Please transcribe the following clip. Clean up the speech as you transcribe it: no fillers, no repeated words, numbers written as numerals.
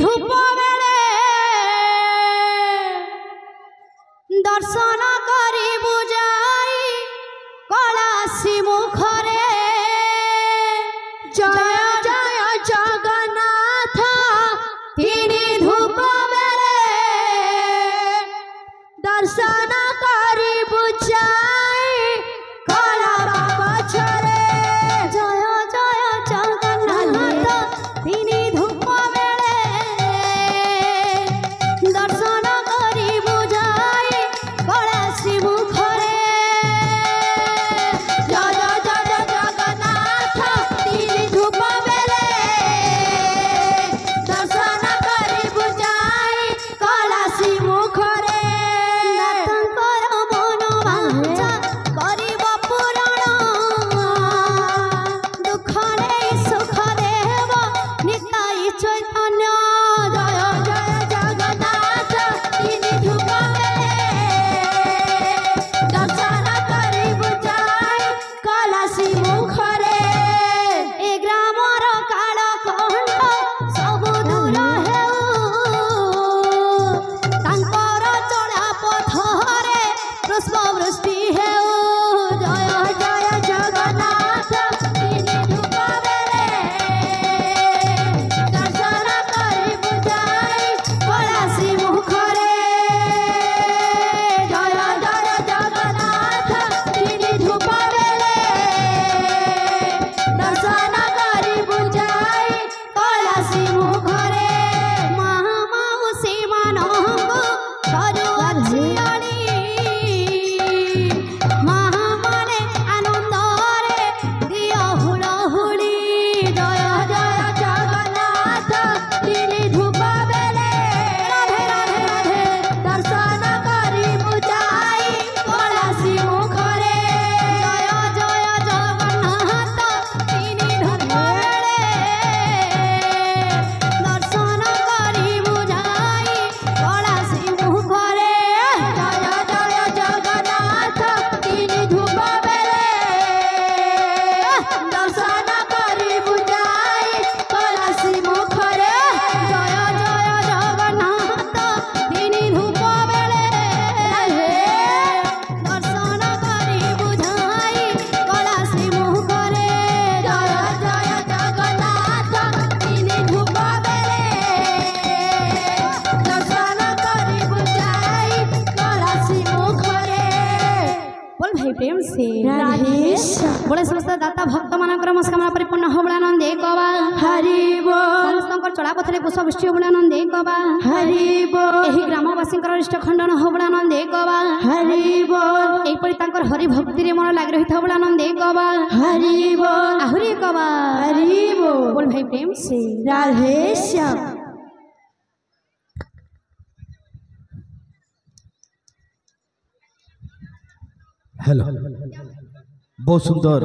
धूप बेले दर्शन करी बुझाई कलासी मुखरे जय जय जगन्नाथ तिनी धूप बेले दर्शन करी बुझाई कला पछरे जय जय जगन्नाथ तिनी धूप बेले दर्शन करी बुझाई कलासी मुखरे जय जय जगन्नाथ तिनी धूप बेले दर्शन करी बुझाई कलासी मुखरे नाथंकर मन वाचा करिब पुराण दुख नै सुख देव निताई चैतन्य जय जय जगन्नाथ तिनी धूप बेले दर्शन करी बुझाई कलासी मुखरे ए ग्रामर काल कंठ सबु दूर हेउ तांकर चला पथरे पुष्प वृष्टि हेउ जय जय जगन्नाथ तिनी धूप बेले दर्शन करी बुझाई कलासी मुखरे जय जय जगन्नाथ तिनी धूप बेले दर्शन करी बुझाई कलासी मुखरे महामाउसी मानंगु करुअछि अणी महामने आनंदरे दियो हुलहुली जय जय जगन्नाथ तिनी धूप बेले राधे राधे राधे दर्शन करी बुझाई कलासी मुखरे जय जय जगन्नाथ तिनी धूप बेले दर्शन करी बुझाई कलासी मुखरे जय जय जगन्नाथ तिनी धूप बेले दर्शन करी बुझाई कलासी मुखरे जय जय जगन्नाथ तिनी धूप बेले दर्शन करी बुझाई कलासी मुखरे जय जय जगन्नाथ तिनी धूप बेले दर्शन करी बुझाई कलासी मुखरे बोल भाई प्रेम से राधेश बोले समस्त दाता भक्त मानकर मनस्कामना परिपूर्ण हो बड़ा नंदे कबा हरि बोल समस्त चला पथरे पुष्पवृष्टि हो बड़ा नंदे कबा हरि बोल एही ग्रामवासींकर इष्ट खंडन हो बड़ा नंदे कबा हरि बोल एपरि तांकर हरि भक्ति रे मन लागि रहिथा बड़ा नंदे कबा हरि बोल आहुरी कबा हरि बोल भाई प्रेम से राधेश हेलो बहुत सुंदर